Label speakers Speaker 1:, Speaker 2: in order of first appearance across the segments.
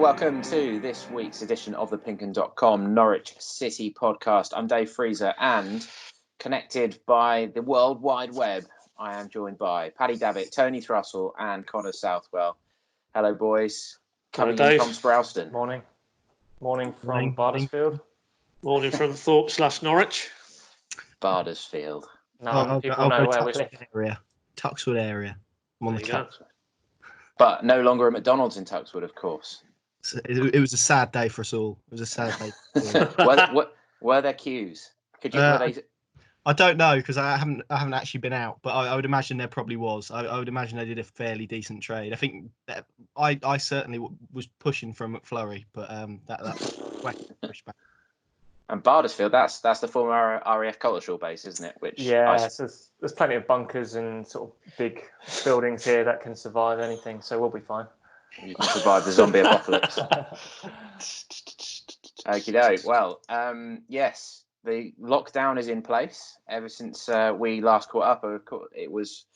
Speaker 1: welcome to this week's edition of the PinkUn Norwich City Podcast. I'm Dave Freezer, and connected by the World Wide Web, I am joined by Paddy Davitt, Tony Thrussell, and Connor Southwell. Hello, boys. Coming in from Sproulston.
Speaker 2: Morning from Bardersfield.
Speaker 3: Morning from Thorpe/Norwich.
Speaker 1: Bardersfield.
Speaker 2: No, people know where we live.
Speaker 4: Tuxwood area. I'm on the cut.
Speaker 1: But no longer a McDonald's in Tuxwood, of course.
Speaker 4: It was a sad day for us all. It was a sad day.
Speaker 1: Were there queues?
Speaker 4: I don't know, because I haven't actually been out, but I would imagine there probably was. I would imagine they did a fairly decent trade. I think that I certainly was pushing for McFlurry, but that's pushed back.
Speaker 1: And Bardersfield, that's the former RAF Collishaw base, isn't it?
Speaker 2: There's plenty of bunkers and sort of big buildings here that can survive anything, so we'll be fine.
Speaker 1: You can survive the zombie apocalypse. Okie doke. Well, yes, the lockdown is in place. Ever since we last caught up, it was,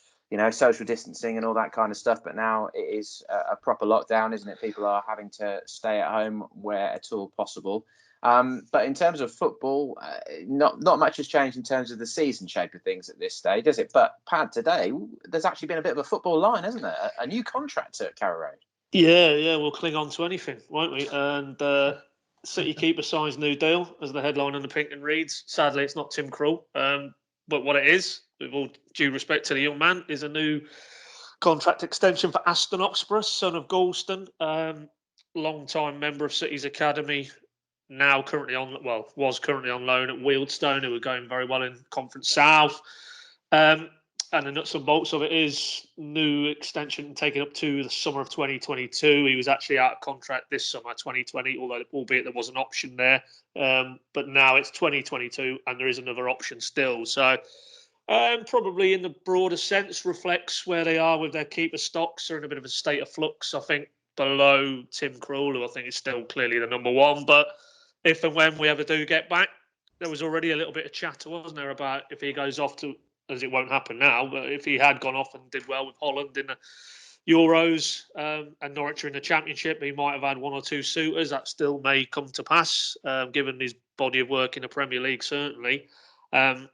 Speaker 1: social distancing and all that kind of stuff. But now it is a proper lockdown, isn't it? People are having to stay at home where at all possible. But in terms of football, not much has changed in terms of the season shape of things at this stage, does it? But Pad, today, there's actually been a bit of a football line, hasn't there? A new contract at Carrow Road.
Speaker 3: Yeah, we'll cling on to anything, won't we? And City keeper signs new deal, as the headline on the PinkUn reads. Sadly, it's not Tim Krul, but what it is, with all due respect to the young man, is a new contract extension for Aston Oxborough, son of Galston, long-time member of City's academy. Was currently on loan at Wealdstone, who were going very well in Conference South. And the nuts and bolts of it is new extension taken up to the summer of 2022. He was actually out of contract this summer, 2020, albeit there was an option there. But now it's 2022 and there is another option still. So probably in the broader sense reflects where they are with their keeper stocks. They're in a bit of a state of flux, I think, below Tim Krul, who I think is still clearly the number one. But if and when we ever do get back, there was already a little bit of chatter, wasn't there, about if he goes off to, as it won't happen now, but if he had gone off and did well with Holland in the Euros and Norwich in the Championship, he might have had one or two suitors. That still may come to pass, given his body of work in the Premier League, certainly. And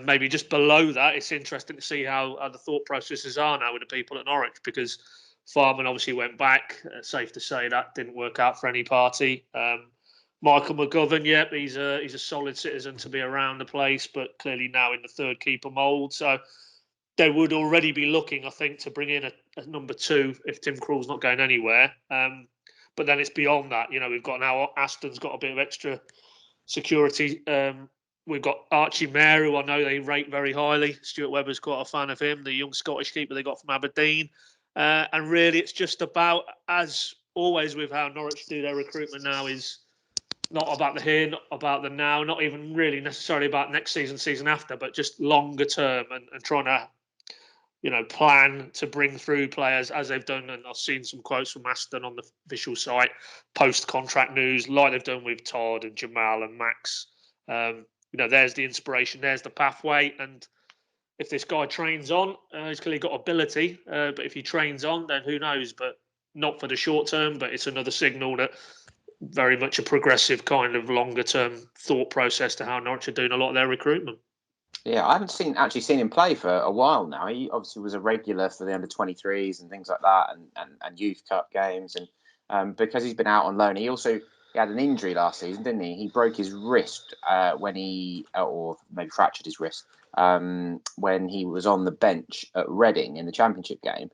Speaker 3: maybe just below that, it's interesting to see how the thought processes are now with the people at Norwich, because Farman obviously went back. Safe to say that didn't work out for any party. Michael McGovern, he's a solid citizen to be around the place, but clearly now in the third keeper mould. So they would already be looking, I think, to bring in a number two if Tim Krul's not going anywhere. But then it's beyond that. We've got now Aston's got a bit of extra security. We've got Archie Mair, who I know they rate very highly. Stuart Webber's quite a fan of him, the young Scottish keeper they got from Aberdeen. And really, it's just about, as always with how Norwich do their recruitment now, is not about the here, not about the now, not even really necessarily about next season after, but just longer term and trying to, plan to bring through players as they've done. And I've seen some quotes from Aston on the official site, post-contract news, like they've done with Todd and Jamal and Max. There's the inspiration, there's the pathway. And if this guy trains on, he's clearly got ability, but if he trains on, then who knows? But not for the short term, but it's another signal that very much a progressive kind of longer term thought process to how Norwich are doing a lot of their recruitment.
Speaker 1: Yeah, I haven't actually seen him play for a while now. He obviously was a regular for the under-23s and things like that, and youth cup games. And because he's been out on loan, he had an injury last season, didn't he? He broke his wrist or maybe fractured his wrist when he was on the bench at Reading in the Championship game.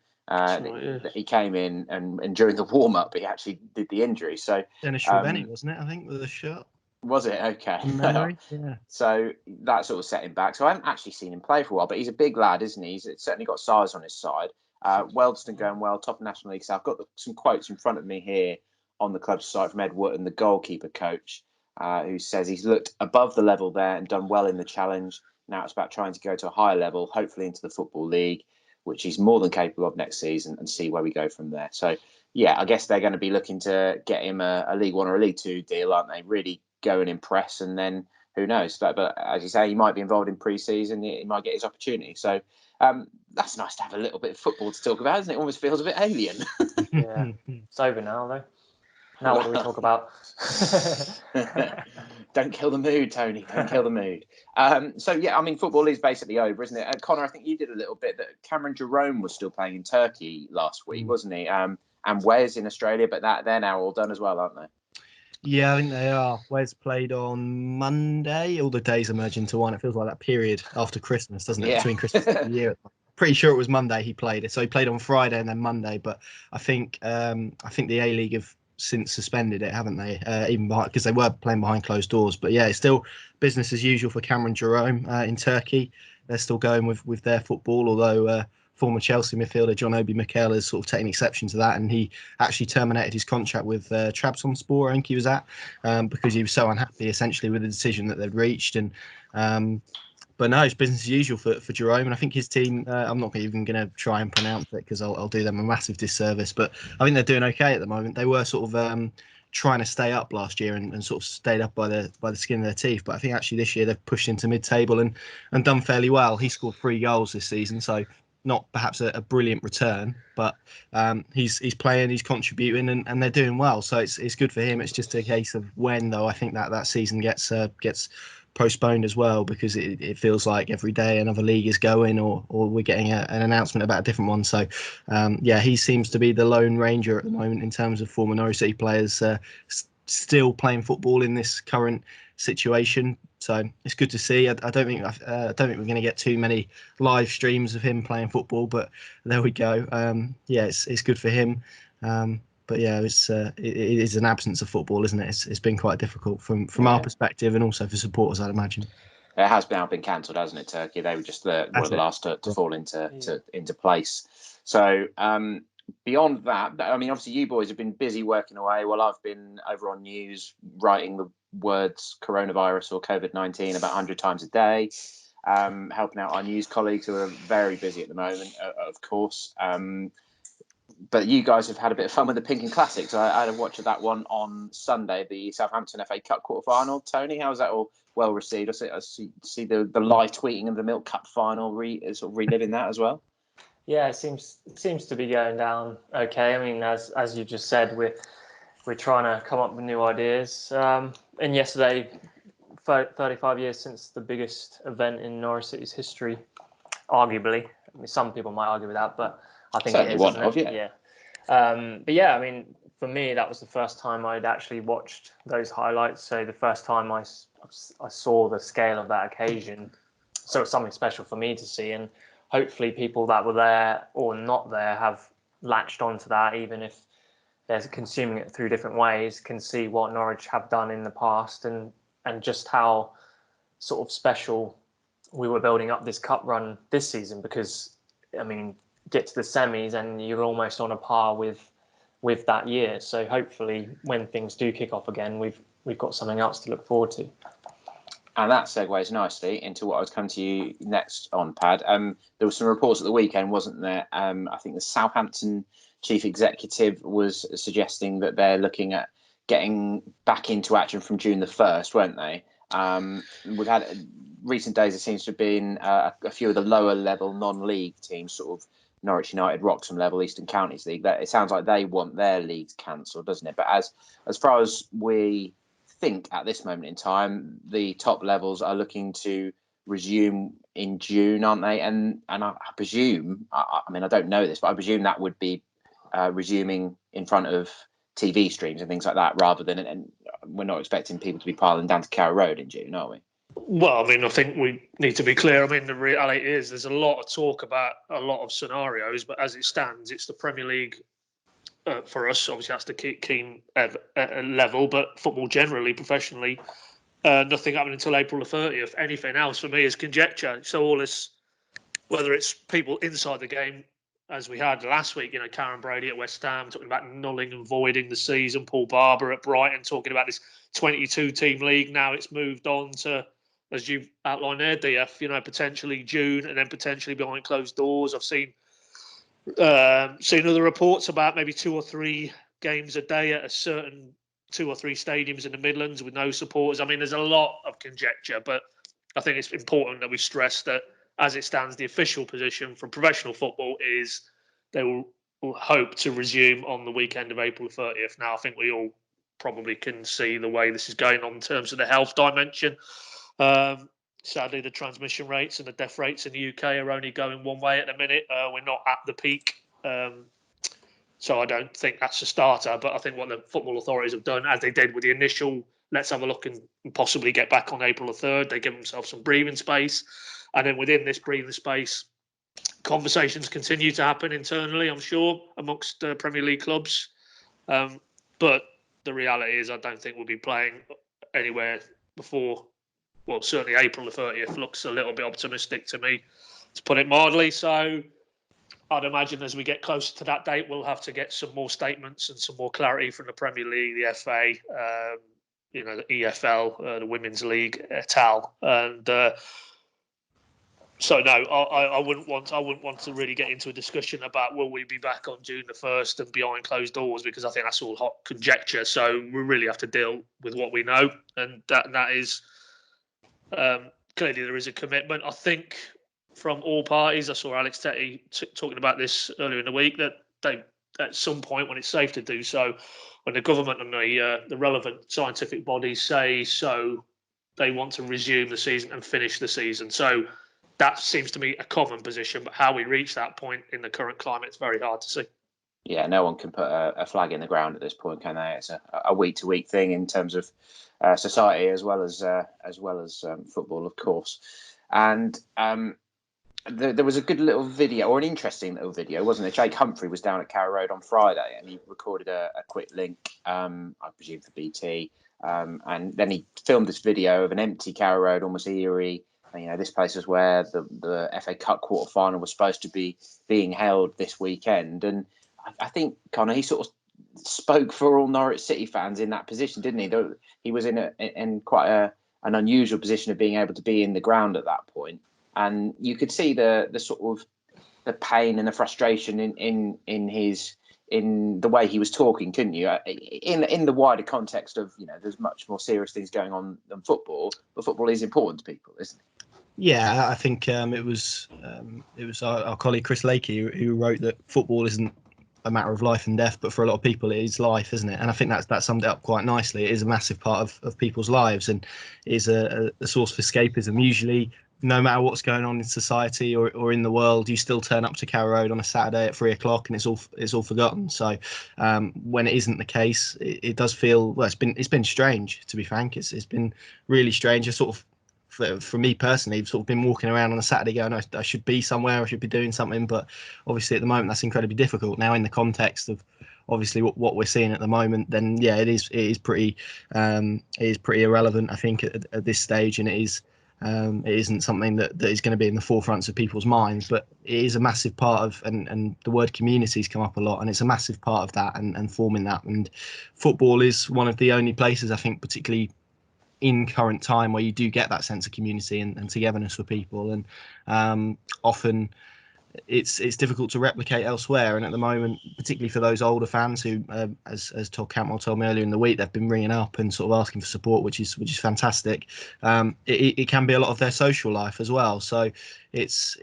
Speaker 1: He came in and during the warm-up, he actually did the injury. So
Speaker 4: Dennis Shreveni, wasn't it? I think with a shot.
Speaker 1: Was it? Okay.
Speaker 4: Yeah.
Speaker 1: So that sort of set him back. So I haven't actually seen him play for a while, but he's a big lad, isn't he? He's certainly got size on his side. Wealdstone going well, top of National League. So I've got some quotes in front of me here on the club's site from Ed Wootton, the goalkeeper coach, who says he's looked above the level there and done well in the challenge. Now it's about trying to go to a higher level, hopefully into the Football League, which he's more than capable of next season, and see where we go from there. So, I guess they're going to be looking to get him a League One or a League Two deal, aren't they? Really go and impress, and then who knows? But as you say, he might be involved in pre-season. He might get his opportunity. So that's nice to have a little bit of football to talk about, isn't it? Almost feels a bit alien.
Speaker 2: Yeah, it's over now, though. Now what do we talk about?
Speaker 1: Don't kill the mood, Tony. Don't kill the mood. So, yeah, I mean, football is basically over, isn't it? Connor, I think you did a little bit that Cameron Jerome was still playing in Turkey last week, wasn't he? And Wes in Australia, but they're now all done as well, aren't they?
Speaker 4: Yeah, I think they are. Wes played on Monday. All the days are merging into one. It feels like that period after Christmas, doesn't it?
Speaker 1: Yeah.
Speaker 4: Between Christmas and New Year. Pretty sure it was Monday he played it. So he played on Friday and then Monday. But I think the A-League have since suspended it, haven't they? Even because they were playing behind closed doors. But yeah, it's still business as usual for Cameron Jerome in Turkey. They're still going with their football, although former Chelsea midfielder John Obi Mikel has sort of taken exception to that, and he actually terminated his contract with Trabzonspor, I think he was at, because he was so unhappy essentially with the decision that they'd reached. And but no, it's business as usual for Jerome, and I think his team. I'm not even going to try and pronounce it because I'll do them a massive disservice. But I think they're doing okay at the moment. They were sort of trying to stay up last year and sort of stayed up by the skin of their teeth. But I think actually this year they've pushed into mid-table and done fairly well. He scored 3 goals this season, so not perhaps a brilliant return, but he's playing, he's contributing, and they're doing well. So it's good for him. It's just a case of when, though. I think that season gets postponed as well, because it feels like every day another league is going, or we're getting an announcement about a different one. So yeah, he seems to be the lone ranger at the moment in terms of former Norwich City players still playing football in this current situation. So it's good to see. I don't think we're going to get too many live streams of him playing football, but there we go. Yeah, it's good for him. But yeah, it is an absence of football, isn't it? It's been quite difficult from our perspective, and also for supporters, I'd imagine.
Speaker 1: It has now been cancelled, hasn't it? Turkey. They were just one of the last to fall into place. So beyond that, I mean, obviously you boys have been busy working away. Well, I've been over on news writing the words coronavirus or COVID-19 about 100 times a day, helping out our news colleagues who are very busy at the moment, of course. But you guys have had a bit of fun with the PinkUn Classics. I had a watch of that one on Sunday, the Southampton FA Cup quarter-final. Tony, how was that all well received? I see the live tweeting of the Milk Cup final, sort of reliving that as well.
Speaker 2: Yeah, it seems to be going down okay. I mean, as you just said, we're trying to come up with new ideas. And yesterday, 35 years since the biggest event in Norwich City's history, arguably. I mean, some people might argue with that, but I think
Speaker 1: certainly
Speaker 2: it is.
Speaker 1: One of, yeah.
Speaker 2: But yeah, I mean, for me, that was the first time I'd actually watched those highlights. So the first time I saw the scale of that occasion. So it's something special for me to see, and hopefully people that were there or not there have latched onto that, even if they're consuming it through different ways, can see what Norwich have done in the past, and just how sort of special we were building up this cup run this season. Because, I mean, get to the semis and you're almost on a par with that year. So hopefully when things do kick off again, we've got something else to look forward to.
Speaker 1: And that segues nicely into what I was coming to you next on, Pad. There were some reports at the weekend, wasn't there? I think the Southampton chief executive was suggesting that they're looking at getting back into action from June the 1st, weren't they? We've had recent days, it seems to have been a few of the lower level non-league teams, sort of Norwich United, Wroxham level, Eastern Counties League. That it sounds like they want their leagues cancelled, doesn't it? But as far as we think at this moment in time, the top levels are looking to resume in June, aren't they? And I presume, I mean, I don't know this, but I presume that would be resuming in front of TV streams and things like that, rather than, and we're not expecting people to be piling down to Carrow Road in June, are we?
Speaker 3: Well, I mean, I think we need to be clear. I mean, the reality is there's a lot of talk about a lot of scenarios, but as it stands, it's the Premier League for us. Obviously, that's the keen level, but football generally, professionally, nothing happening until April the 30th. Anything else for me is conjecture. So all this, whether it's people inside the game, as we had last week, you know, Karen Brady at West Ham talking about nulling and voiding the season, Paul Barber at Brighton talking about this 22-team league. Now it's moved on to, as you've outlined there, DF, you know, potentially June and then potentially behind closed doors. I've seen other reports about maybe 2 or 3 games a day at a certain 2 or 3 stadiums in the Midlands with no supporters. I mean, there's a lot of conjecture, but I think it's important that we stress that as it stands, the official position from professional football is they will hope to resume on the weekend of April 30th. Now, I think we all probably can see the way this is going on in terms of the health dimension. Sadly, the transmission rates and the death rates in the UK are only going one way at the minute. We're not at the peak. So I don't think that's a starter. But I think what the football authorities have done, as they did with the initial, let's have a look and possibly get back on April the 3rd, they give themselves some breathing space. And then within this breathing space, conversations continue to happen internally, I'm sure, amongst Premier League clubs. But the reality is I don't think we'll be playing anywhere before, well, certainly April the 30th looks a little bit optimistic to me, to put it mildly. So I'd imagine as we get closer to that date, we'll have to get some more statements and some more clarity from the Premier League, the FA, the EFL, the Women's League, et al. And so no, I wouldn't want to really get into a discussion about will we be back on June the 1st and behind closed doors, because I think that's all hot conjecture. So we really have to deal with what we know, and that is clearly there is a commitment, I think, from all parties. I saw Alex Tetty talking about this earlier in the week, that they, at some point when it's safe to do so, when the government and the relevant scientific bodies say so, they want to resume the season and finish the season. So that seems to me a common position, but how we reach that point in the current climate is very hard to see.
Speaker 1: Yeah, no one can put a flag in the ground at this point, can they? It's a week-to-week thing in terms of society as well as football, of course. And there was a good little video, or an interesting little video, wasn't it? Jake Humphrey was down at Carrow Road on Friday, and he recorded a quick link, I presume for BT, and then he filmed this video of an empty Carrow Road, almost eerie. And, this place is where the FA Cup quarter final was supposed to be being held this weekend, and I think Connor, he sort of spoke for all Norwich City fans in that position, didn't he? He was in quite an unusual position of being able to be in the ground at that point. And you could see the sort of the pain and the frustration in the way he was talking, couldn't you? In the wider context of, there's much more serious things going on than football, but football is important to people, isn't it?
Speaker 4: Yeah, I think it was our colleague Chris Lakey who wrote that football isn't a matter of life and death, but for a lot of people it is life, isn't it? And I think that summed it up quite nicely. It is a massive part of people's lives, and is a source of escapism. Usually, no matter what's going on in society or in the world, you still turn up to Carrow Road on a Saturday at 3:00 and it's all forgotten. So when it isn't the case, it does feel, well, it's been strange, to be frank. It's been really strange. I sort of, for me personally, I've sort of been walking around on a Saturday going, I should be somewhere, I should be doing something, but obviously at the moment that's incredibly difficult. Now, in the context of obviously what we're seeing at the moment, then yeah, it is pretty irrelevant, I think, at this stage, and it isn't something that is going to be in the forefronts of people's minds, but it is a massive part of, and the word communities come up a lot, and it's a massive part of that and forming that. And football is one of the only places, I think, particularly in current time, where you do get that sense of community and togetherness for people, and often it's difficult to replicate elsewhere. And at the moment, particularly for those older fans who, as Todd Cantwell told me earlier in the week, they've been ringing up and sort of asking for support, which is fantastic. It can be a lot of their social life as well. So it's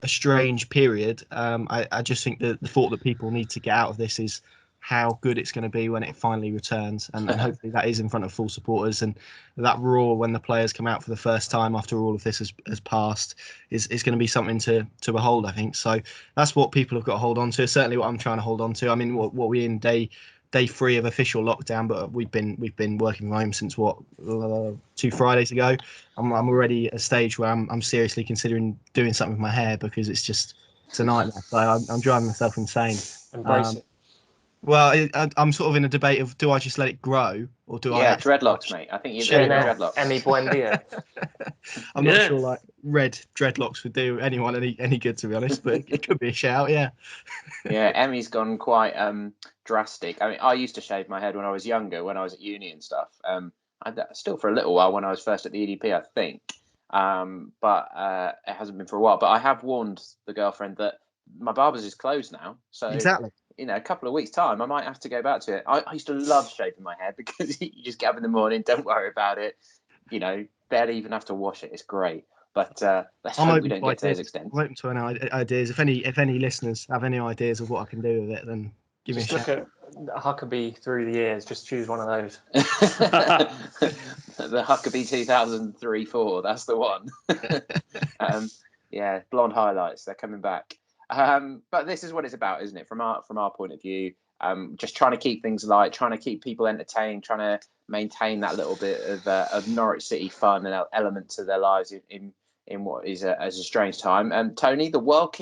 Speaker 4: a strange period. I just think that the thought that people need to get out of this is how good it's going to be when it finally returns, and hopefully that is in front of full supporters, and that roar when the players come out for the first time after all of this has passed is going to be something to behold, I think. So that's what people have got to hold on to. Certainly what I'm trying to hold on to. I mean, what we in day 3 of official lockdown, but we've been working from home since 2 Fridays ago. I'm already at a stage where I'm seriously considering doing something with my hair, because it's a nightmare. So I'm driving myself insane.
Speaker 2: Embrace it.
Speaker 4: Well, I'm sort of in a debate of, do I just let it grow, or do I?
Speaker 1: Yeah, dreadlocks, mate. I think you're doing dreadlocks.
Speaker 2: Emi buen dia.
Speaker 4: I'm not sure like red dreadlocks would do anyone any good, to be honest, but it could be a shout. Yeah.
Speaker 1: Yeah, Emi's gone quite drastic. I mean, I used to shave my head when I was younger, when I was at uni and stuff. Still for a little while when I was first at the EDP, I think. But it hasn't been for a while. But I have warned the girlfriend that my barber's is closed now. So
Speaker 4: exactly.
Speaker 1: A couple of weeks' time, I might have to go back to it. I used to love shaving my head, because you just get up in the morning, don't worry about it. Barely even have to wash it. It's great. But let's hope we don't get to those extent.
Speaker 4: I'm open to any ideas. If any listeners have any ideas of what I can do with it, then give me a shout.
Speaker 2: Huckabee through the years. Just choose one of those.
Speaker 1: The Huckabee 2003-4. That's the one. Yeah, blonde highlights. They're coming back. But this is what it's about, isn't it? From our point of view, just trying to keep things light, trying to keep people entertained, trying to maintain that little bit of Norwich City fun and element to their lives in what is a strange time. Tony, the World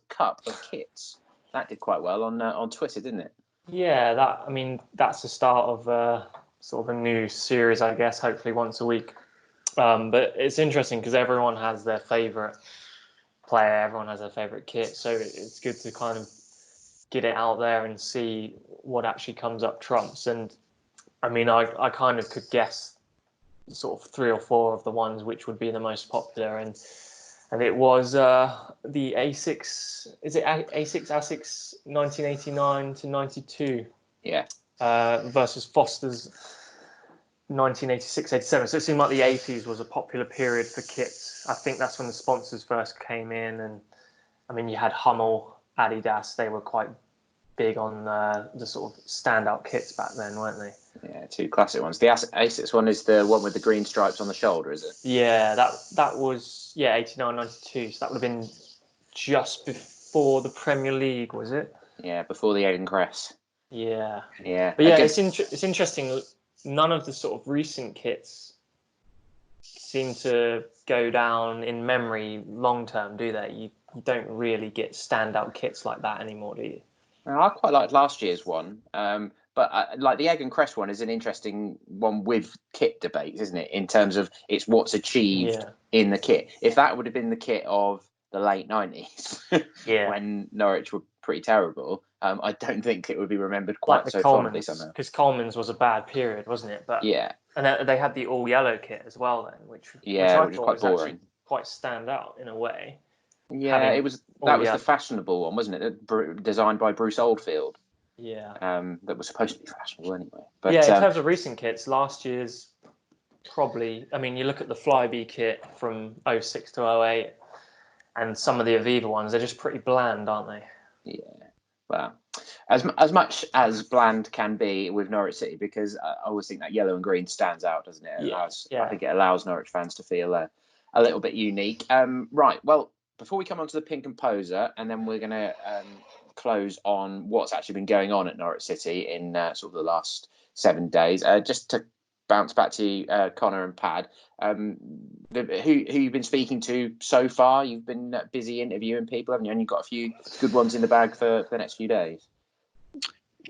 Speaker 1: Cup of Kits, that did quite well on Twitter, didn't it?
Speaker 2: Yeah, that's the start of sort of a new series, I guess. Hopefully once a week. But it's interesting because everyone has their favourite player, everyone has their favourite kit, so it's good to kind of get it out there and see what actually comes up trumps. And I mean, I kind of could guess sort of 3 or 4 of the ones which would be the most popular, and it was the A6. Is it A6 1989 to 92?
Speaker 1: Yeah.
Speaker 2: Versus Foster's 1986-87. So it seemed like the 80s was a popular period for kits. I think that's when the sponsors first came in, and I mean, you had Hummel, Adidas. They were quite big on the sort of standout kits back then, weren't they?
Speaker 1: Yeah, 2 classic ones. The Asics one is the one with the green stripes on the shoulder, is it?
Speaker 2: Yeah, that was 89-92. So that would have been just before the Premier League, was it?
Speaker 1: Yeah, before the Eden Crest.
Speaker 2: Yeah.
Speaker 1: Yeah.
Speaker 2: But yeah, it's interesting. None of the sort of recent kits seem to go down in memory long term, do they? You don't really get standout kits like that anymore, do you?
Speaker 1: I quite liked last year's one, but like the Egg and Crest one is an interesting one with kit debates, isn't it? In terms of it's what's achieved in the kit. If that would have been the kit of the late 90s, when Norwich were pretty terrible, I don't think it would be remembered quite
Speaker 2: like
Speaker 1: so fondly somehow.
Speaker 2: Because Coleman's was a bad period, wasn't it? But
Speaker 1: yeah,
Speaker 2: and they had the all yellow kit as well then, which I
Speaker 1: which was
Speaker 2: thought
Speaker 1: quite boring,
Speaker 2: quite stand out in a way.
Speaker 1: Yeah, it was. That was the fashionable one, wasn't it? Designed by Bruce Oldfield.
Speaker 2: Yeah.
Speaker 1: That was supposed to be fashionable anyway. But
Speaker 2: yeah, in terms of recent kits, last year's probably. I mean, you look at the Flyby kit from 06 to 08, and some of the Aviva ones, they're just pretty bland, aren't they?
Speaker 1: Yeah. Well, as much as bland can be with Norwich City, because I always think that yellow and green stands out, doesn't it? I think it allows Norwich fans to feel a little bit unique. Right. Well, before we come on to the Pink and Poser, and then we're going to close on what's actually been going on at Norwich City in sort of the last 7 days. Just to bounce back to you, Connor and Pad, who you've been speaking to so far? You've been busy interviewing people, haven't you? And you've got a few good ones in the bag for the next few days.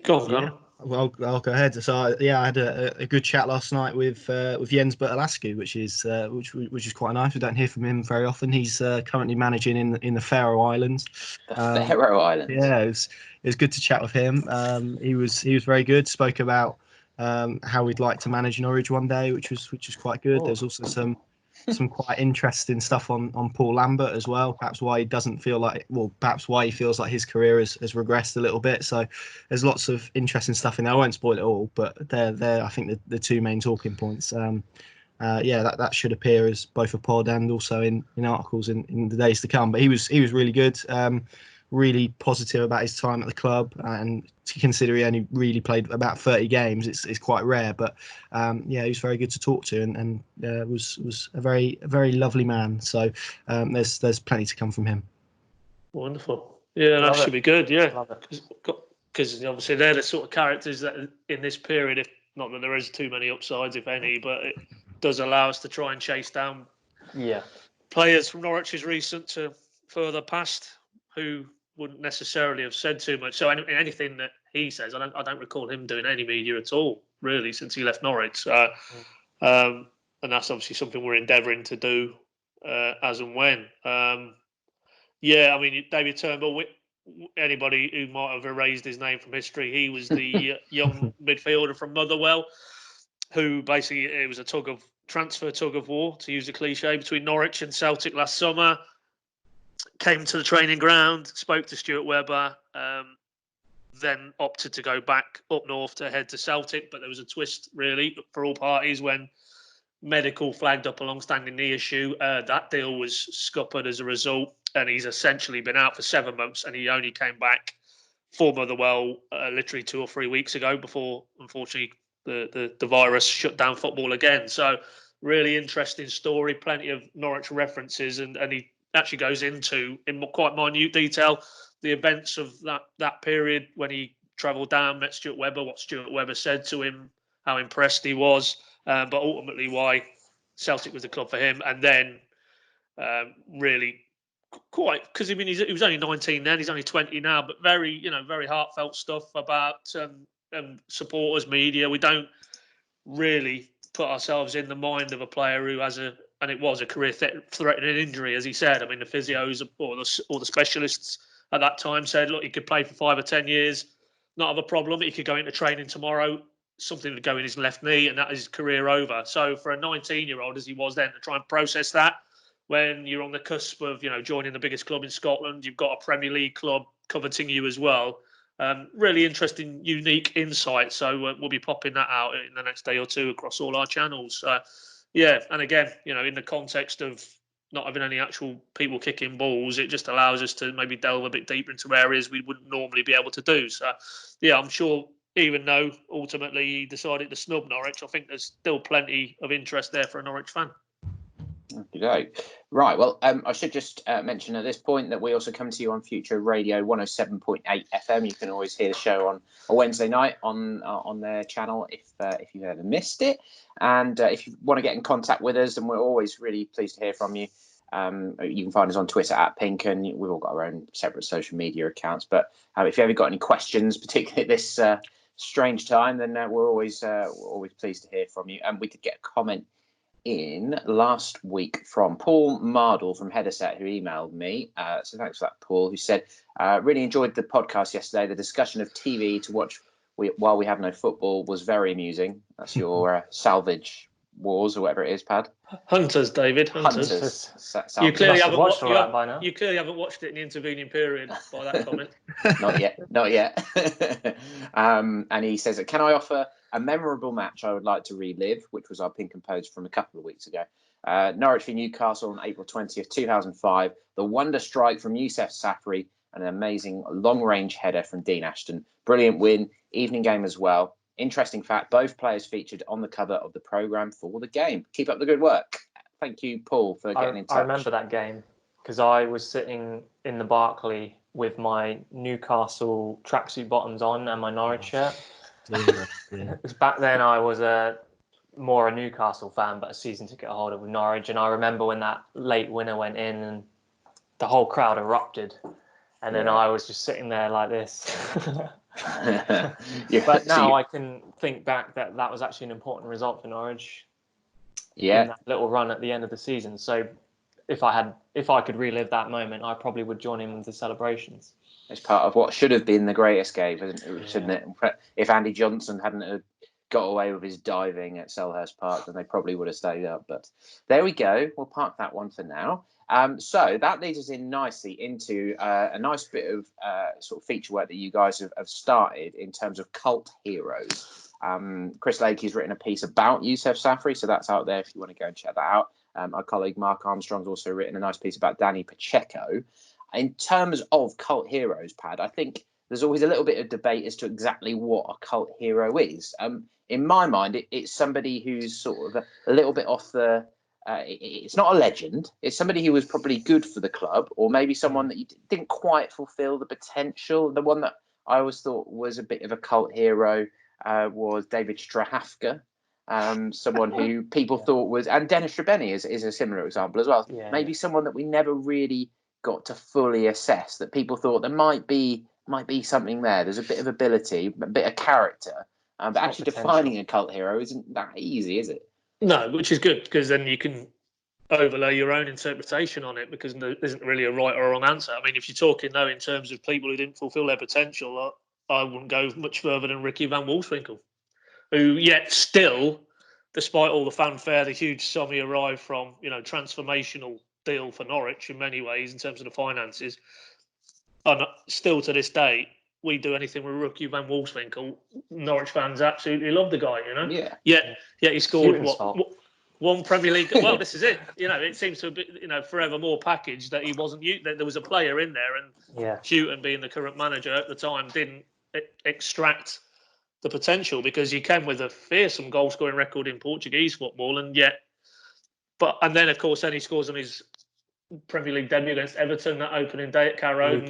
Speaker 3: Go on, Connor.
Speaker 4: Well, I'll go ahead. So I had a good chat last night with Jens Bertolascu, which is quite nice. We don't hear from him very often. He's currently managing in the Faroe Islands.
Speaker 1: The Faroe Islands.
Speaker 4: Yeah, it was good to chat with him. He was very good. Spoke about how we'd like to manage Norwich one day, which was quite good. There's also some quite interesting stuff on Paul Lambert as well. Perhaps why he doesn't feel like, perhaps why he feels like his career has regressed a little bit. So there's lots of interesting stuff in there. I won't spoil it all, but they're I think the 2 main talking points. That should appear as both a pod and also in articles in the days to come. But he was really good. Really positive about his time at the club, and to consider he only really played about 30 games, it's quite rare. But he was very good to talk to, and was a very lovely man. So there's plenty to come from him.
Speaker 3: Wonderful. Yeah, that should be good. Yeah, because obviously they're the sort of characters that in this period, if not that there is too many upsides, if any, but it does allow us to try and chase down players from Norwich's recent to further past who wouldn't necessarily have said too much. So anything that he says, I don't recall him doing any media at all, really, since he left Norwich. And that's obviously something we're endeavouring to do as and when. David Turnbull, anybody who might have erased his name from history, he was the young midfielder from Motherwell, who basically, it was a transfer tug of war, to use a cliche, between Norwich and Celtic last summer. Came to the training ground, spoke to Stuart Webber, then opted to go back up north to head to Celtic. But there was a twist, really, for all parties when medical flagged up a long-standing knee issue. That deal was scuppered as a result, and he's essentially been out for 7 months, and he only came back for Motherwell literally 2 or 3 weeks ago before, unfortunately, the virus shut down football again. So really interesting story, plenty of Norwich references, and he actually goes into, in quite minute detail, the events of that period when he travelled down, met Stuart Webber, what Stuart Webber said to him, how impressed he was, but ultimately why Celtic was the club for him. And then really quite, because I mean he was only 19 then, he's only 20 now, but very very heartfelt stuff about supporters, media. We don't really put ourselves in the mind of a player who has and it was a career-threatening injury, as he said. I mean, the physios or the specialists at that time said, look, he could play for 5 or 10 years, not have a problem. He could go into training tomorrow, something would go in his left knee, and that is his career over. So for a 19-year-old, as he was then, to try and process that when you're on the cusp of joining the biggest club in Scotland, you've got a Premier League club coveting you as well. Really interesting, unique insight. So we'll be popping that out in the next day or two across all our channels. And again, in the context of not having any actual people kicking balls, it just allows us to maybe delve a bit deeper into areas we wouldn't normally be able to do. So, I'm sure even though ultimately he decided to snub Norwich, I think there's still plenty of interest there for a Norwich fan.
Speaker 1: Okay. Right. Well, I should just mention at this point that we also come to you on Future Radio 107.8 FM. You can always hear the show on a Wednesday night on their channel if you've ever missed it. And if you want to get in contact with us, and we're always really pleased to hear from you. You can find us on Twitter at PinkUn. We've all got our own separate social media accounts. But if you ever got any questions, particularly at this strange time, then we're always pleased to hear from you. And we did get a comment in last week from Paul Mardle from Headerset, who emailed me. So thanks for that, Paul, who said, really enjoyed the podcast yesterday. The discussion of TV to watch while we have no football was very amusing. That's your Salvage Wars or whatever it is, Pad.
Speaker 3: Hunters, David. Hunters. You clearly haven't watched all that by now. You clearly haven't watched it in the intervening period by that comment.
Speaker 1: Not yet. And he says, can I offer a memorable match I would like to relive, which was our Pink and Post from a couple of weeks ago. Norwich v Newcastle on April 20th, 2005. The wonder strike from Youssef Safri and an amazing long-range header from Dean Ashton. Brilliant win, evening game as well. Interesting fact, both players featured on the cover of the programme for the game. Keep up the good work. Thank you, Paul, for getting in touch.
Speaker 2: I remember that game because I was sitting in the Barclay with my Newcastle tracksuit bottoms on and my Norwich shirt. Back then I was more a Newcastle fan, but a season ticket holder with Norwich. And I remember when that late winner went in and the whole crowd erupted. And then I was just sitting there like this. But now I can think back that was actually an important result for Norwich.
Speaker 1: Yeah.
Speaker 2: In that little run at the end of the season. So if I could relive that moment, I probably would join in with the celebrations.
Speaker 1: It's part of what should have been the great escape, shouldn't it? If Andy Johnson hadn't got away with his diving at Selhurst Park, then they probably would have stayed up. But there we go. We'll park that one for now. So that leads us in nicely into a nice bit of sort of feature work that you guys have started in terms of cult heroes. Chris Lakey's written a piece about Youssef Safri, so that's out there if you want to go and check that out. Our colleague Mark Armstrong's also written a nice piece about Danny Pacheco. In terms of cult heroes, Pad, I think there's always a little bit of debate as to exactly what a cult hero is. In my mind, it's somebody who's sort of a little bit off the... it's not a legend. It's somebody who was probably good for the club, or maybe someone that you didn't quite fulfil the potential. The one that I always thought was a bit of a cult hero was David Strahafka. Someone who people thought was... And Dennis Trebeni is a similar example as well. Yeah, maybe someone that we never really got to fully assess, that people thought there might be something there. There's a bit of ability, a bit of character. But actually defining a cult hero isn't that easy, is it?
Speaker 3: No, which is good, because then you can overlay your own interpretation on it, because there isn't really a right or a wrong answer. I mean, if you're talking, though, in terms of people who didn't fulfil their potential, I wouldn't go much further than Ricky Van Wolfswinkel, who yet still, despite all the fanfare, the huge sum he arrived from, transformational deal for Norwich in many ways in terms of the finances, and still to this day, we do anything with Ricky Van Wolfswinkel, Norwich fans absolutely love the guy,
Speaker 1: Yeah.
Speaker 3: Yet he scored one Premier League. Well, this is it. It seems to be forever more packaged that he wasn't. That there was a player in there, and Houghton, being the current manager at the time, didn't extract the potential, because he came with a fearsome goal scoring record in Portuguese football, and then of course he scores on his Premier League debut against Everton that opening day at Carrow.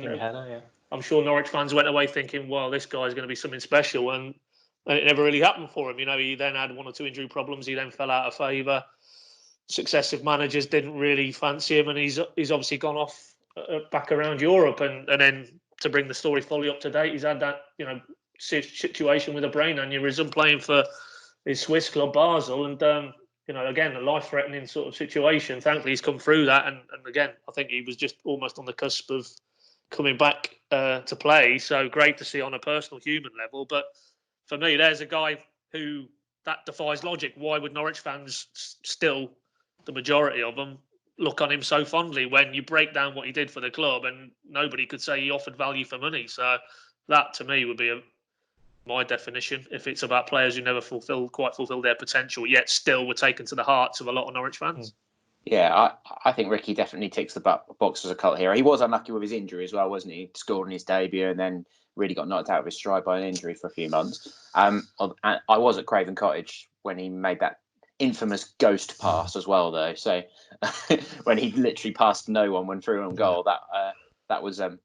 Speaker 3: I'm sure Norwich fans went away thinking, well, this guy's going to be something special, and it never really happened for him. He then had 1 or 2 injury problems. He then fell out of favour. Successive managers didn't really fancy him, and he's obviously gone off back around Europe, and then to bring the story fully up to date, he's had that situation with a brain aneurysm playing for his Swiss club Basel, and again, a life-threatening sort of situation. Thankfully, he's come through that, and again, I think he was just almost on the cusp of coming back to play. So great to see on a personal human level. But for me, there's a guy who that defies logic. Why would Norwich fans still, the majority of them, look on him so fondly when you break down what he did for the club, and nobody could say he offered value for money? So that to me would be my definition, if it's about players who never quite fulfill their potential, yet still were taken to the hearts of a lot of Norwich fans.
Speaker 1: Yeah, I think Ricky definitely ticks the box as a cult hero. He was unlucky with his injury as well, wasn't he? He scored in his debut and then really got knocked out of his stride by an injury for a few months. I was at Craven Cottage when he made that infamous ghost pass as well, though. So when he literally passed no one, went through on goal, that was a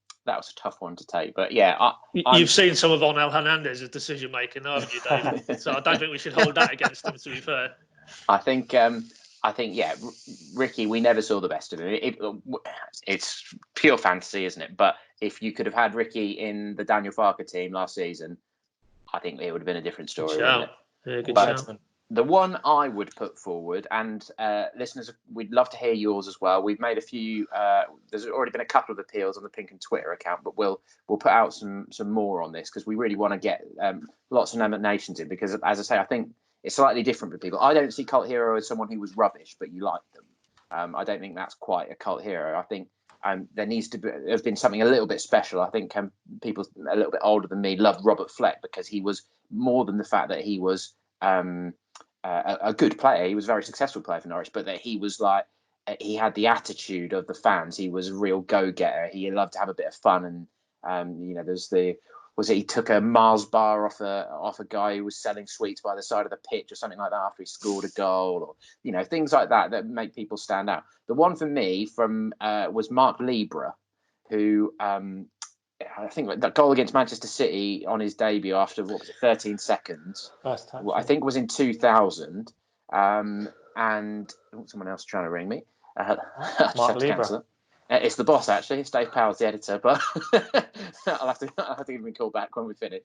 Speaker 1: tough one to take. But yeah,
Speaker 3: you've seen some of Onel Hernandez's decision making, haven't you, David? So I don't think we should hold that against him, to be fair.
Speaker 1: I think yeah, Ricky, we never saw the best of him. It's pure fantasy, isn't it? But if you could have had Ricky in the Daniel Farker team last season, I think it would have been a different story, wouldn't it?
Speaker 3: Yeah, good
Speaker 1: but
Speaker 3: shout.
Speaker 1: The one I would put forward, and listeners, we'd love to hear yours as well. We've made a few. There's already been a couple of appeals on the PinkUn Twitter account, but we'll put out some more on this, because we really want to get lots of nominations in. Because, as I say, I think it's slightly different for people. I don't see cult hero as someone who was rubbish, but you like them. I don't think that's quite a cult hero. I think there needs to have been something a little bit special. I think people a little bit older than me loved Robert Fleck, because he was more than the fact that he was a good player. He was a very successful player for Norwich, but that he was like, he had the attitude of the fans. He was a real go-getter. He loved to have a bit of fun, and he took a Mars bar off a guy who was selling sweets by the side of the pitch or something like that after he scored a goal, or things like that make people stand out. The one for me was Mark Libra, who I think that goal against Manchester City on his debut after 13 seconds.
Speaker 2: First time.
Speaker 1: I think was in 2000. And someone else trying to ring me.
Speaker 2: Mark Libra.
Speaker 1: It's the boss, actually. It's Dave Powell's the editor, but I'll have to give him a call back when we finish.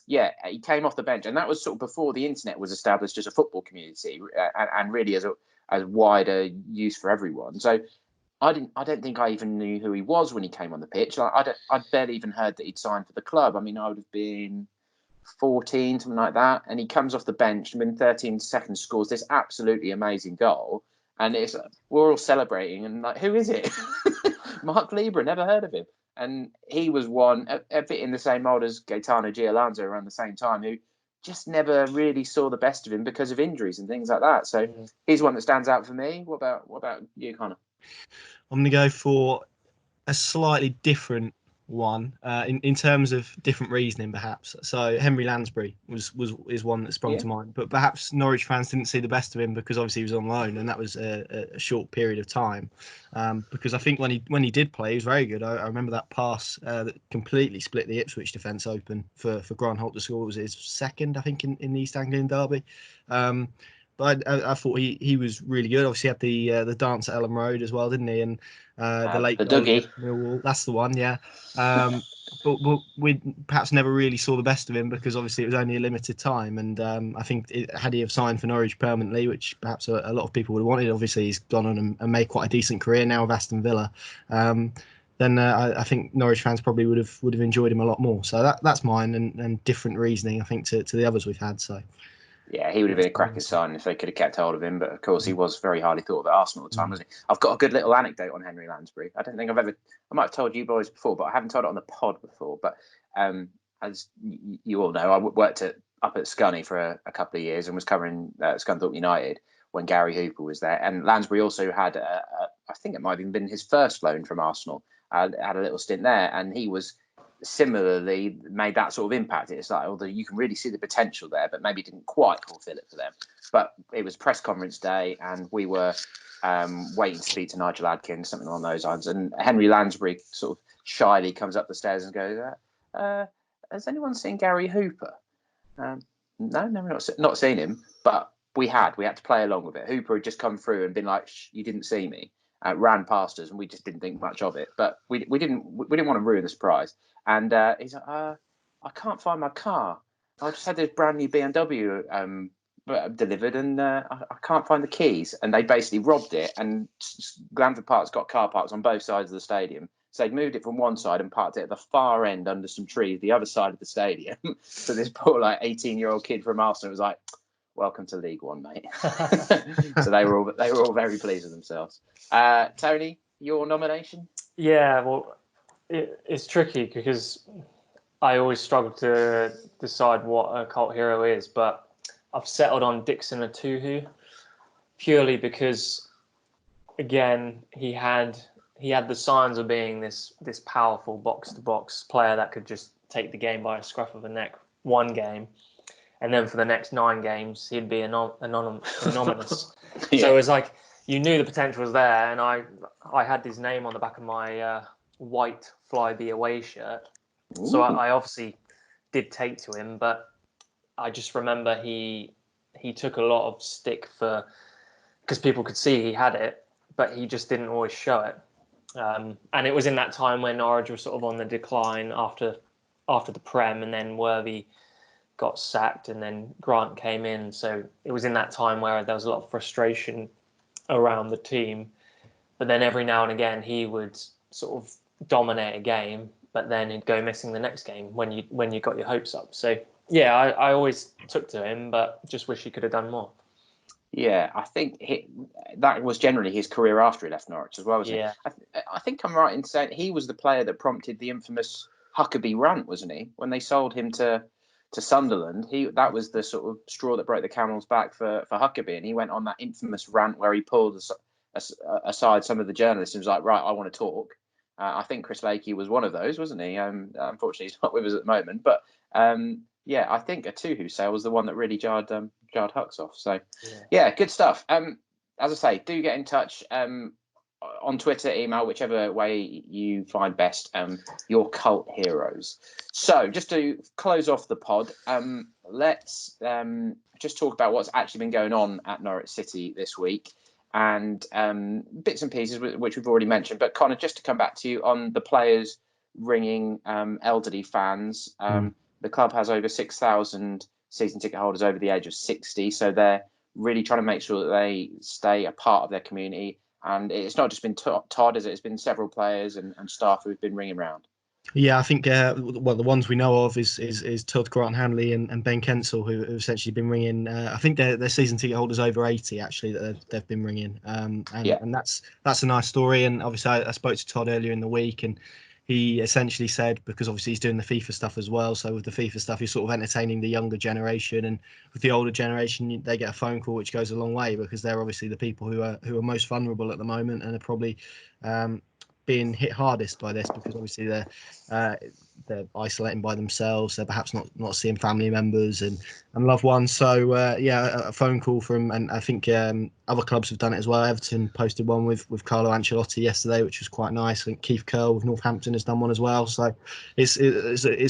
Speaker 1: He came off the bench, and that was sort of before the internet was established as a football community, and really as wider use for everyone. So I don't think I even knew who he was when he came on the pitch. I'd barely even heard that he'd signed for the club. I mean, I would have been 14, something like that. And he comes off the bench and within 13 seconds scores this absolutely amazing goal. And we're all celebrating and like, who is it? Mark Libra, never heard of him. And he was one a bit in the same mold as Gaetano Gialanzo around the same time, who just never really saw the best of him because of injuries and things like that. So he's one that stands out for me. What about you, Connor?
Speaker 4: I'm going to go for a slightly different one in terms of different reasoning, perhaps. So Henri Lansbury is one that sprung to mind, but perhaps Norwich fans didn't see the best of him because obviously he was on loan, and that was a short period of time. Because I think when he did play, he was very good. I remember that pass that completely split the Ipswich defence open for Grant Holt to score. It was his second, I think, in the East Anglian derby. But I thought he was really good. Obviously, he had the dance at Ellen Road as well, didn't he? And the
Speaker 1: Dougie.
Speaker 4: Millwall, that's the one, yeah. But we perhaps never really saw the best of him because obviously it was only a limited time. And I think had he have signed for Norwich permanently, which perhaps a lot of people would have wanted, obviously he's gone on and made quite a decent career now with Aston Villa. Then I think Norwich fans probably would have enjoyed him a lot more. So that's mine, and different reasoning, I think, to the others we've had. So.
Speaker 1: Yeah, he would have been a cracker sign if they could have kept hold of him. But of course, he was very highly thought of at Arsenal at the time, wasn't he? I've got a good little anecdote on Henri Lansbury. I don't think I might have told you boys before, but I haven't told it on the pod before. But as you all know, I worked up at Scunny for a couple of years and was covering Scunthorpe United when Gary Hooper was there. And Lansbury also had, I think it might have even been his first loan from Arsenal, had a little stint there, and he was similarly made that sort of impact. It's like, although you can really see the potential there, but maybe didn't quite fulfill it for them. But it was press conference day, and we were waiting to speak to Nigel Adkins, something along those lines. And Henri Lansbury sort of shyly comes up the stairs and goes, has anyone seen Gary Hooper? No, not seen him, but we had to play along with it. Hooper had just come through and been like, you didn't see me. Ran past us, and we just didn't think much of it. But we didn't want to ruin the surprise. And he's like, I can't find my car. I just had this brand new BMW delivered, and I can't find the keys. And they basically robbed it. And Glanford Park's got car parks on both sides of the stadium. So they'd moved it from one side and parked it at the far end under some trees, the other side of the stadium. So this poor 18-year-old kid from Arsenal was like, welcome to League One, mate. So they were all very pleased with themselves. Tony, your nomination?
Speaker 2: Yeah, well, it's tricky because I always struggle to decide what a cult hero is, but I've settled on Dixon Atuhu purely because, again, he had the signs of being this powerful box-to-box player that could just take the game by a scruff of the neck one game, and then for the next 9 games he'd be anonymous. Yeah. So it was like you knew the potential was there, and I had his name on the back of my white Flybe away shirt. Ooh. So I obviously did take to him, but I just remember he took a lot of stick because people could see he had it, but he just didn't always show it. And it was in that time when Norwich was sort of on the decline after the Prem, and then Worthy got sacked, and then Grant came in. So it was in that time where there was a lot of frustration around the team. But then every now and again he would sort of dominate a game, but then he'd go missing the next game when you got your hopes up. So yeah, I always took to him, but just wish he could have done more.
Speaker 1: Yeah, I think that was generally his career after he left Norwich as well, wasn't it? I think I'm right in saying he was the player that prompted the infamous Huckabee rant, wasn't he? When they sold him to Sunderland, that was the sort of straw that broke the camel's back for Huckabee, and he went on that infamous rant where he pulled aside some of the journalists and was like, right, I want to talk. I think Chris Lakey was one of those, wasn't he? Unfortunately, he's not with us at the moment, but yeah, I think Atuhu sale was the one that really jarred Hucks off. So yeah, good stuff. As I say, do get in touch on Twitter, email, whichever way you find best, your cult heroes. So just to close off the pod, let's just talk about what's actually been going on at Norwich City this week, and bits and pieces which we've already mentioned. But Connor, just to come back to you on the players ringing elderly fans, the club has over 6,000 season ticket holders over the age of 60, so they're really trying to make sure that they stay a part of their community. And it's not just been Todd, is it? It's been several players and staff who've been ringing around.
Speaker 4: Yeah, I think the ones we know of is Todd, Grant Hanley and Ben Kensel, who have essentially been ringing. I think they're season ticket holders over 80 actually that they've been ringing, and that's a nice story. And obviously I spoke to Todd earlier in the week, and he essentially said, because obviously he's doing the FIFA stuff as well, so with the FIFA stuff he's sort of entertaining the younger generation, and with the older generation they get a phone call, which goes a long way, because they're obviously the people who are most vulnerable at the moment, and are probably being hit hardest by this, because obviously they're isolating by themselves, they're perhaps not seeing family members and loved ones. So a phone call from, and I think other clubs have done it as well. Everton posted one with Carlo Ancelotti yesterday, which was quite nice. I think Keith Curl with Northampton has done one as well. So it's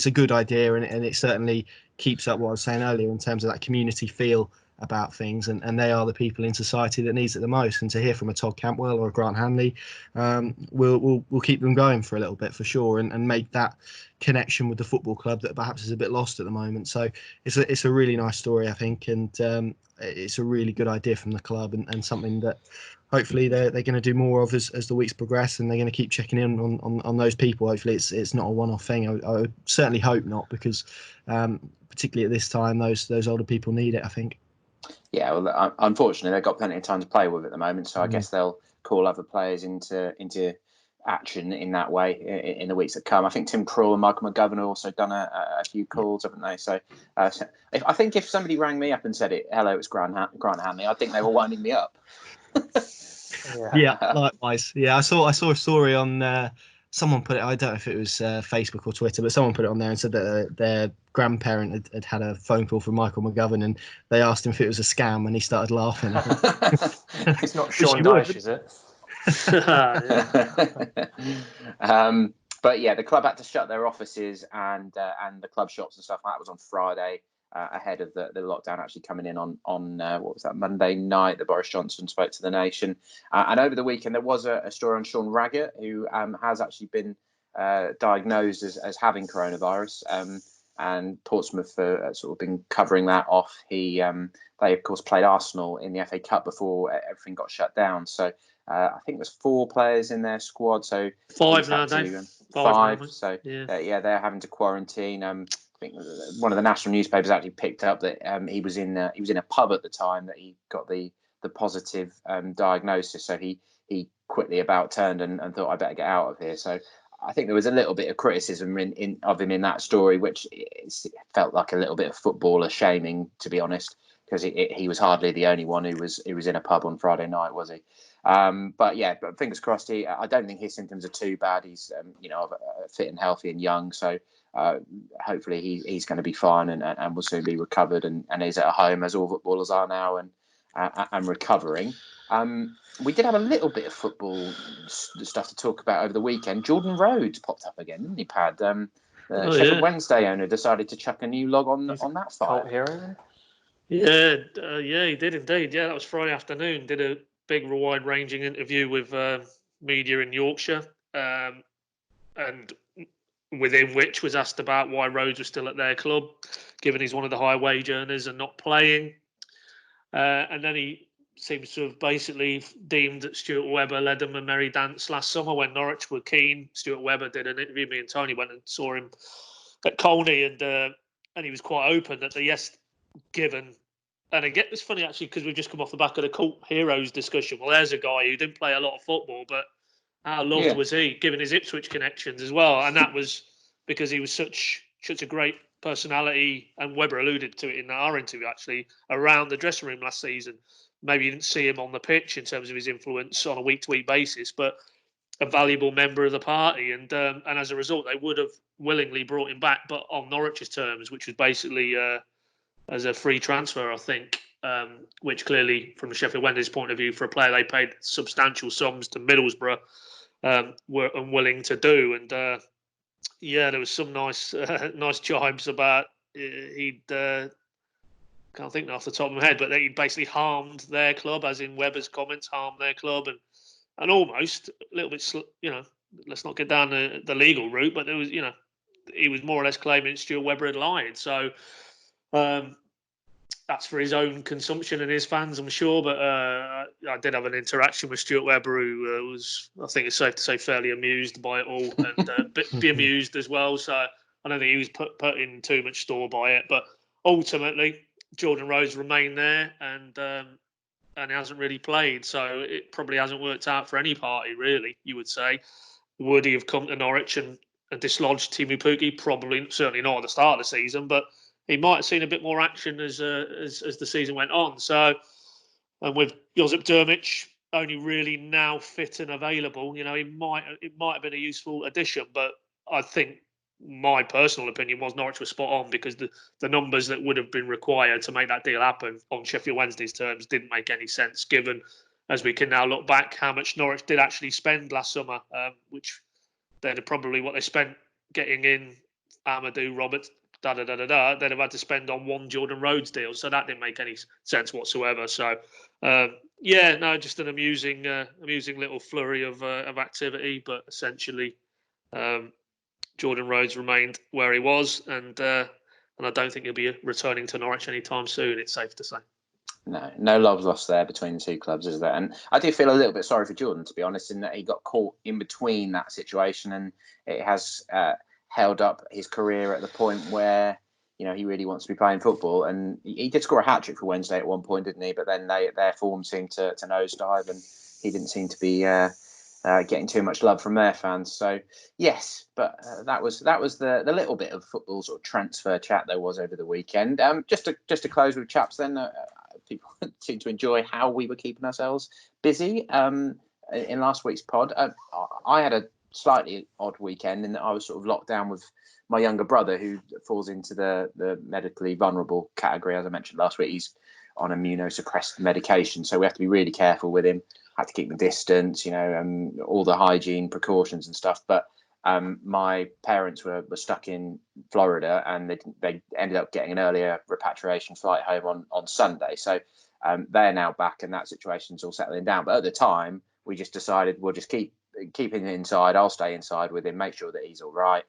Speaker 4: a good idea, and it certainly keeps up what I was saying earlier in terms of that community feel about things, and they are the people in society that needs it the most. And to hear from a Todd Cantwell or a Grant Hanley, we'll keep them going for a little bit for sure, and make that connection with the football club that perhaps is a bit lost at the moment. So it's a really nice story, I think, and it's a really good idea from the club, and something that hopefully they're going to do more of as the weeks progress, and they're going to keep checking in on those people. Hopefully it's not a one-off thing. I would certainly hope not, because particularly at this time those older people need it, I think.
Speaker 1: Yeah, well, unfortunately, they've got plenty of time to play with at the moment, so I guess they'll call other players into action in that way in the weeks that come. I think Tim Krul and Michael McGovern have also done a few calls, haven't they? So I think if somebody rang me up and said, hello, it's Grant Hanley, I think they were winding me up.
Speaker 4: Yeah, likewise. Yeah, I saw a story on someone put it. I don't know if it was Facebook or Twitter, but someone put it on there and said that their grandparent had a phone call from Michael McGovern, and they asked him if it was a scam, and he started laughing.
Speaker 2: It's not Sean Dyche, is it?
Speaker 1: But yeah, the club had to shut their offices and the club shops and stuff. That was on Friday. Ahead of the lockdown actually coming in on what was that, Monday night that Boris Johnson spoke to the nation. And over the weekend there was a story on Sean Raggett, who has actually been diagnosed as having coronavirus, and Portsmouth sort of been covering that off. They of course played Arsenal in the FA Cup before everything got shut down, so I think there's 4 players in their squad, so
Speaker 3: 5 now, Dave.
Speaker 1: 5. So yeah, they're having to quarantine. I think one of the national newspapers actually picked up that he was in a pub at the time that he got the positive diagnosis. So he quickly about turned and thought, I better get out of here. So I think there was a little bit of criticism of him in that story, which it felt like a little bit of footballer shaming, to be honest, because he was hardly the only one who was in a pub on Friday night, was he? But fingers crossed. I don't think his symptoms are too bad. He's fit and healthy and young, so hopefully he's going to be fine and will soon be recovered and is at home, as all footballers are now, and recovering. We did have a little bit of football stuff to talk about over the weekend. Jordan Rhodes popped up again, didn't he, Pad? Sheffield Wednesday owner decided to chuck a new log on that fire.
Speaker 2: Cult hero.
Speaker 3: Yeah, he did indeed. Yeah, that was Friday afternoon. Did a big, wide-ranging interview with media in Yorkshire, and within which was asked about why Rhodes was still at their club, given he's one of the high-wage earners and not playing. And then he seems to have basically deemed that Stuart Webber led them a merry dance last summer when Norwich were keen. Stuart Webber did an interview. Me and Tony went and saw him at Colney, and he was quite open that the yes given. And I get this funny actually because we've just come off the back of the cult heroes discussion. Well, there's a guy who didn't play a lot of football, but how loved was he, given his Ipswich connections as well? And that was because he was such a great personality, and Webber alluded to it in our interview actually, around the dressing room last season. Maybe you didn't see him on the pitch in terms of his influence on a week-to-week basis, but a valuable member of the party. And as a result, they would have willingly brought him back, but on Norwich's terms, which was basically as a free transfer, I think, which clearly, from the Sheffield Wednesday's point of view, for a player they paid substantial sums to Middlesbrough, were unwilling to do. And there was some nice jibes about he'd can't think off the top of my head, but he basically harmed their club, as in Webber's comments, harmed their club, and almost a little bit, let's not get down the legal route, but there was, he was more or less claiming Stuart Webber had lied. So that's for his own consumption and his fans, I'm sure. But I did have an interaction with Stuart Webber, who was, I think it's safe to say, fairly amused by it all, and be amused as well. So I don't think he was putting too much store by it. But ultimately, Jordan Rhodes remained there, and he hasn't really played. So it probably hasn't worked out for any party, really, you would say. Would he have come to Norwich and dislodged Timu Pukki? Probably, certainly not at the start of the season, but he might have seen a bit more action as the season went on. So, and with Josip Drmic only really now fit and available, it might have been a useful addition. But I think my personal opinion was Norwich was spot on, because the numbers that would have been required to make that deal happen on Sheffield Wednesday's terms didn't make any sense, given, as we can now look back, how much Norwich did actually spend last summer, which they'd probably what they spent getting in Amadou, Roberts, they'd have had to spend on one Jordan Rhodes deal. So that didn't make any sense whatsoever. So, just an amusing little flurry of activity. But essentially, Jordan Rhodes remained where he was, and I don't think he'll be returning to Norwich anytime soon, it's safe to say.
Speaker 1: No love lost there between the two clubs, is there? And I do feel a little bit sorry for Jordan, to be honest, in that he got caught in between that situation, and it has held up his career at the point where he really wants to be playing football. And he did score a hat-trick for Wednesday at one point, didn't he? But then their form seemed to nosedive, and he didn't seem to be getting too much love from their fans. So yes, but that was the little bit of football sort of transfer chat there was over the weekend. Just to close with chaps, then people seem to enjoy how we were keeping ourselves busy. In last week's pod, I had a slightly odd weekend in that I was sort of locked down with my younger brother, who falls into the medically vulnerable category. As I mentioned last week, he's on immunosuppressed medication, so we have to be really careful with him. Had to keep the distance, all the hygiene precautions and stuff. But my parents were stuck in Florida, and they ended up getting an earlier repatriation flight home on Sunday. So they're now back, and that situation's all settling down. But at the time, we just decided we'll just keep him inside. I'll stay inside with him, make sure that he's all right.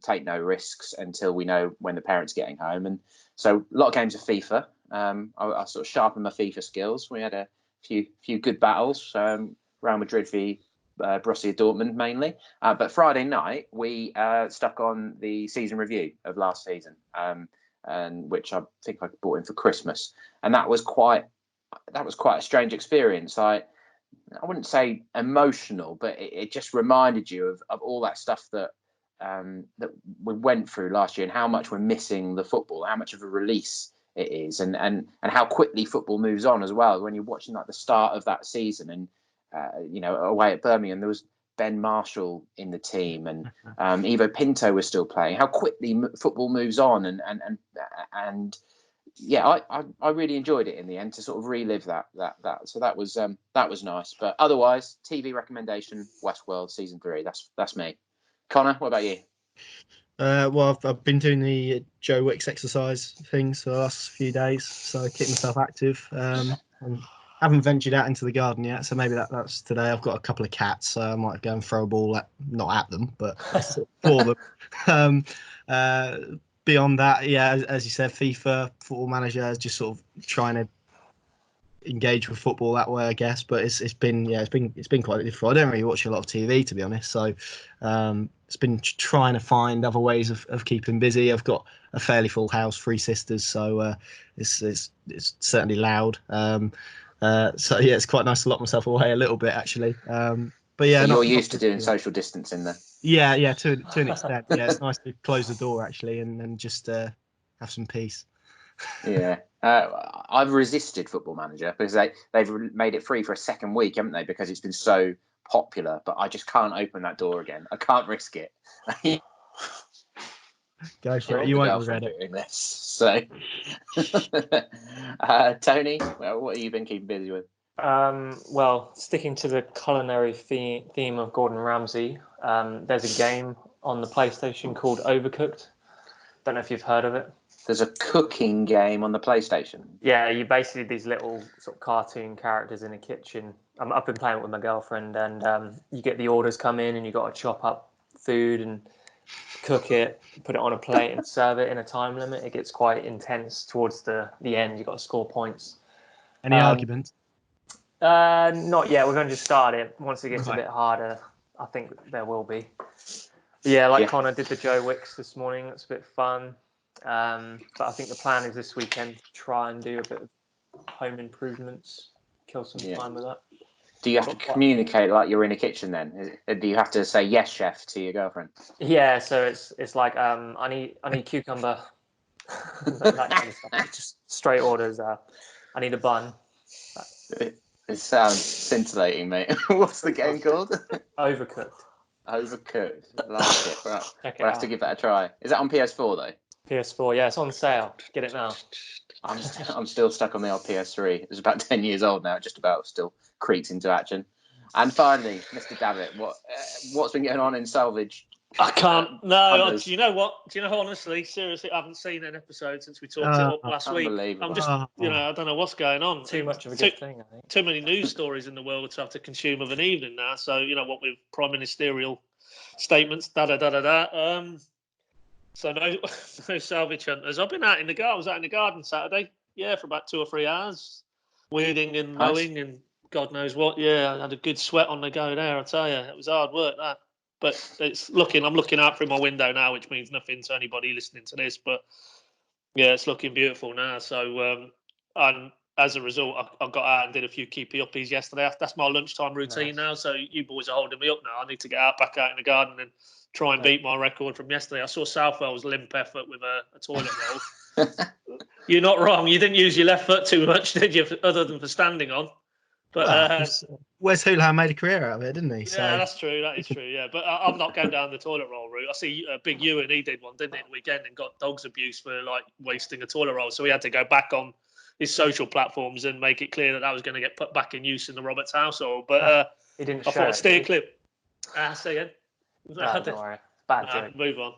Speaker 1: Take no risks until we know when the parents are getting home. And so a lot of games of FIFA. I sort of sharpened my FIFA skills. We had a few good battles. Real Madrid v Borussia Dortmund mainly. But Friday night we stuck on the season review of last season, and which I think I bought in for Christmas, and that was quite a strange experience. I wouldn't say emotional, but it just reminded you of all that stuff that we went through last year, and how much we're missing the football, how much of a release it is, and how quickly football moves on as well. When you're watching like the start of that season, and away at Birmingham, there was Ben Marshall in the team, and Ivo Pinto was still playing. How quickly football moves on, and yeah, I really enjoyed it in the end to sort of relive that. So that was nice. But otherwise, TV recommendation: Westworld season 3. That's me. Connor, what about you?
Speaker 4: Well, I've been doing the Joe Wicks exercise things for the last few days, so keeping myself active. And haven't ventured out into the garden yet, so maybe that's today. I've got a couple of cats, so I might go and throw a ball not at them, but for them. Beyond that, yeah, as you said, FIFA, Football Manager is just sort of trying to engage with football that way, I guess. But it's been quite difficult. I don't really watch a lot of TV, to be honest. So it's been trying to find other ways of keeping busy. I've got a fairly full house, 3 sisters, so it's certainly loud. So yeah, it's quite nice to lock myself away a little bit, actually. But yeah,
Speaker 1: so you're used to doing social distancing then.
Speaker 4: Yeah, to an extent. Yeah, it's nice to close the door actually and just have some peace.
Speaker 1: Yeah, I've resisted Football Manager because they've made it free for a second week, haven't they? Because it's been so popular. But I just can't open that door again. I can't risk it.
Speaker 4: Go for it. You won't regret it.
Speaker 1: Doing this. So, Tony, what have you been keeping busy with?
Speaker 2: Well, sticking to the culinary theme of Gordon Ramsay, there's a game on the PlayStation called Overcooked. Don't know if you've heard of it.
Speaker 1: There's a cooking game on the PlayStation.
Speaker 2: Yeah, you basically these little sort of cartoon characters in a kitchen. I've been playing it with my girlfriend, and you get the orders come in, and you got to chop up food and cook it, put it on a plate, and serve it in a time limit. It gets quite intense towards the end. You got to score points.
Speaker 4: Any arguments?
Speaker 2: Not yet. We're going to just start it. Once it gets a bit harder, I think there will be. But yeah, Connor did the Joe Wicks this morning. That's a bit fun. But I think the plan is this weekend to try and do a bit of home improvements, kill some time with that.
Speaker 1: Do you have to communicate like you're in a kitchen then? Do you have to say yes, chef, to your girlfriend?
Speaker 2: Yeah, so it's like I need cucumber, that kind of stuff. Just straight orders. I need a bun.
Speaker 1: It sounds scintillating, mate. What's the game called?
Speaker 2: Overcooked.
Speaker 1: Overcooked. I like it. Right. We'll have to give that a try. Is that on PS4 though?
Speaker 2: PS4, yeah, it's on sale. Get it now.
Speaker 1: I'm still stuck on the old PS3. It's about 10 years old now. It just about still creaks into action. And finally, Mr. Davitt, what's been going on in salvage?
Speaker 3: I can't. No, do you know what? Honestly, seriously, I haven't seen an episode since we talked it up last week. I'm just, I don't know what's going on.
Speaker 2: Too much of a good thing, I think.
Speaker 3: Too many news stories in the world to have to consume of an evening now. So, what with prime ministerial statements, So no salvage hunters. I've been out in the garden. I was out in the garden Saturday. Yeah, for about 2 or 3 hours, weeding and mowing and God knows what. Yeah, I had a good sweat on the go there. I tell you, it was hard work that. But I'm looking out through my window now, which means nothing to anybody listening to this. But yeah, it's looking beautiful now. So and as a result, I got out and did a few keepy uppies yesterday. That's my lunchtime routine now. So you boys are holding me up now. I need to get back out in the garden and try and beat my record from yesterday. I saw Southwell's limp effort with a toilet roll. You're not wrong. You didn't use your left foot too much, did you? Other than for standing on. But
Speaker 4: Wes Houlihan made a career out of it, didn't he? So.
Speaker 3: Yeah, that's true. That is true. Yeah, but I'm not going down the toilet roll route. I see Big Ewan. He did one, didn't he, the weekend, and got dogs abuse for like wasting a toilet roll. So he had to go back on his social platforms and make it clear that was going to get put back in use in the Roberts household. But
Speaker 2: he didn't.
Speaker 3: I thought I'd steer clear. Say again.
Speaker 2: No, don't worry. Bad joke.
Speaker 3: Move on.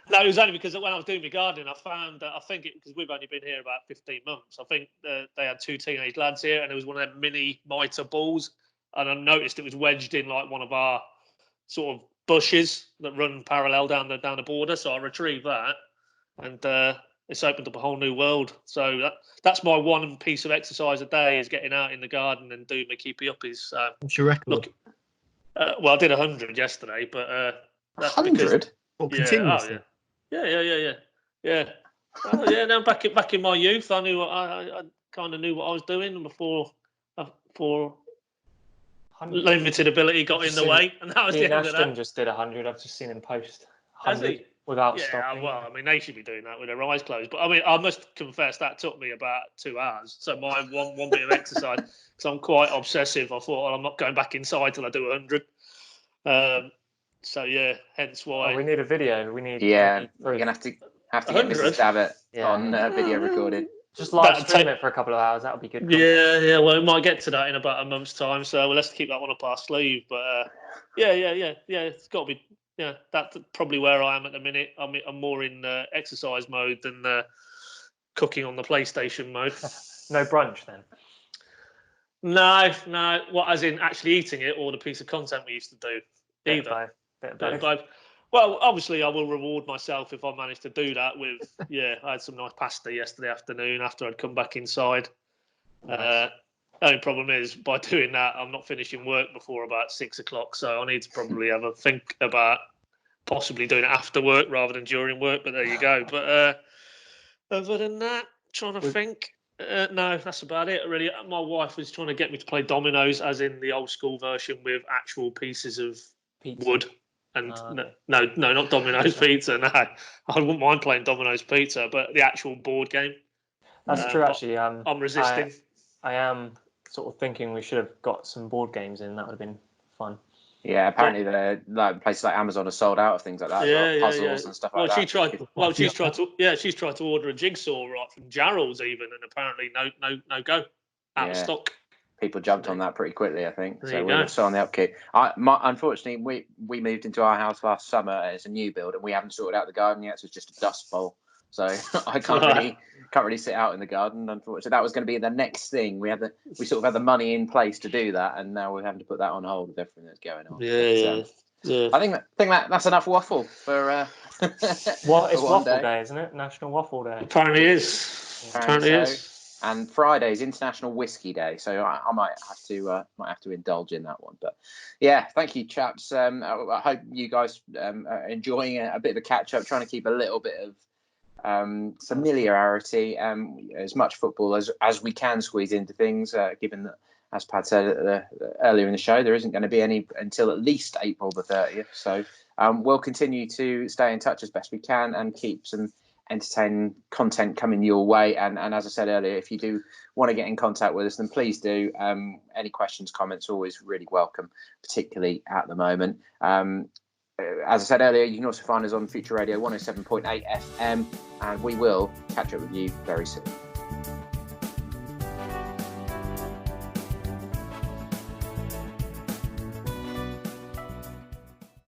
Speaker 3: No, it was only because when I was doing my gardening, I found I think because we've only been here about 15 months. I think they had 2 teenage lads here, and there was one of them mini mitre balls, and I noticed it was wedged in like one of our sort of bushes that run parallel down the border. So I retrieved that, and it's opened up a whole new world. So that's my one piece of exercise a day, is getting out in the garden and doing my keepy uppies.
Speaker 4: What's your record?
Speaker 3: Look, well, I did 100 yesterday, but
Speaker 1: 100.
Speaker 4: Well, continuously.
Speaker 3: Yeah. Oh, yeah. Now back in my youth, I knew I kind of knew what I was doing before limited ability got in the way, and that was the end of that.
Speaker 2: Just did 100. I've just seen him post
Speaker 3: 100
Speaker 2: without stopping.
Speaker 3: Well, I mean, they should be doing that with their eyes closed. But I mean, I must confess that took me about 2 hours. So my one bit of exercise, because I'm quite obsessive. I thought, well, I'm not going back inside till I do 100. So yeah, hence why.
Speaker 2: Oh, we need a video. We're
Speaker 1: gonna have to get Mrs. Davitt on video recorded.
Speaker 2: Just live stream it for a couple of hours. That would be good.
Speaker 3: Yeah. Well, we might get to that in about a month's time. So let's keep that one up our sleeve. But yeah. It's got to be. Yeah, that's probably where I am at the minute. I'm more in exercise mode than cooking on the PlayStation mode.
Speaker 2: No brunch then.
Speaker 3: No. What, as in actually eating it, or the piece of content we used to do? Either.
Speaker 2: Bit of both.
Speaker 3: Well, obviously, I will reward myself if I manage to do that with, I had some nice pasta yesterday afternoon after I'd come back inside. The only problem is, by doing that, I'm not finishing work before about 6 o'clock, so I need to probably have a think about possibly doing it after work rather than during work, but there you go. But other than that, trying to think. No, that's about it, really. My wife was trying to get me to play dominoes, as in the old school version with actual pieces of wood. And no, not Domino's Pizza. No, I wouldn't mind playing Domino's Pizza, but the actual board game.
Speaker 2: That's true, actually.
Speaker 3: I'm resisting.
Speaker 2: I am sort of thinking we should have got some board games in. That would have been fun.
Speaker 1: Yeah, apparently the places like Amazon are sold out of things like that. Puzzles and stuff like that. She's tried to order a jigsaw right from Jarrell's even, and apparently no go, out of stock. People jumped on that pretty quickly, I think. So we were still on the upkeep. Unfortunately, we moved into our house last summer. It's a new build, and we haven't sorted out the garden yet. So it's just a dust bowl. So I can't really sit out in the garden. Unfortunately, that was going to be the next thing. We sort of had the money in place to do that, and now we're having to put that on hold with everything that's going on. Yeah. I think that's enough waffle for.
Speaker 2: Well, it's Waffle Day, isn't it? National Waffle Day.
Speaker 3: Apparently is.
Speaker 1: And Friday's International Whiskey Day, so I might have to indulge in that one. But yeah, thank you, chaps. I hope you guys are enjoying a bit of a catch up, trying to keep a little bit of familiarity, as much football as we can squeeze into things. Given that, as Pad said earlier in the show, there isn't going to be any until at least April the 30th. So we'll continue to stay in touch as best we can and keep some entertaining content coming your way, and as I said earlier, if you do want to get in contact with us, then please do. Any questions, comments, always really welcome, particularly at the moment. As I said earlier, you can also find us on Future Radio 107.8 FM, and we will catch up with you very soon.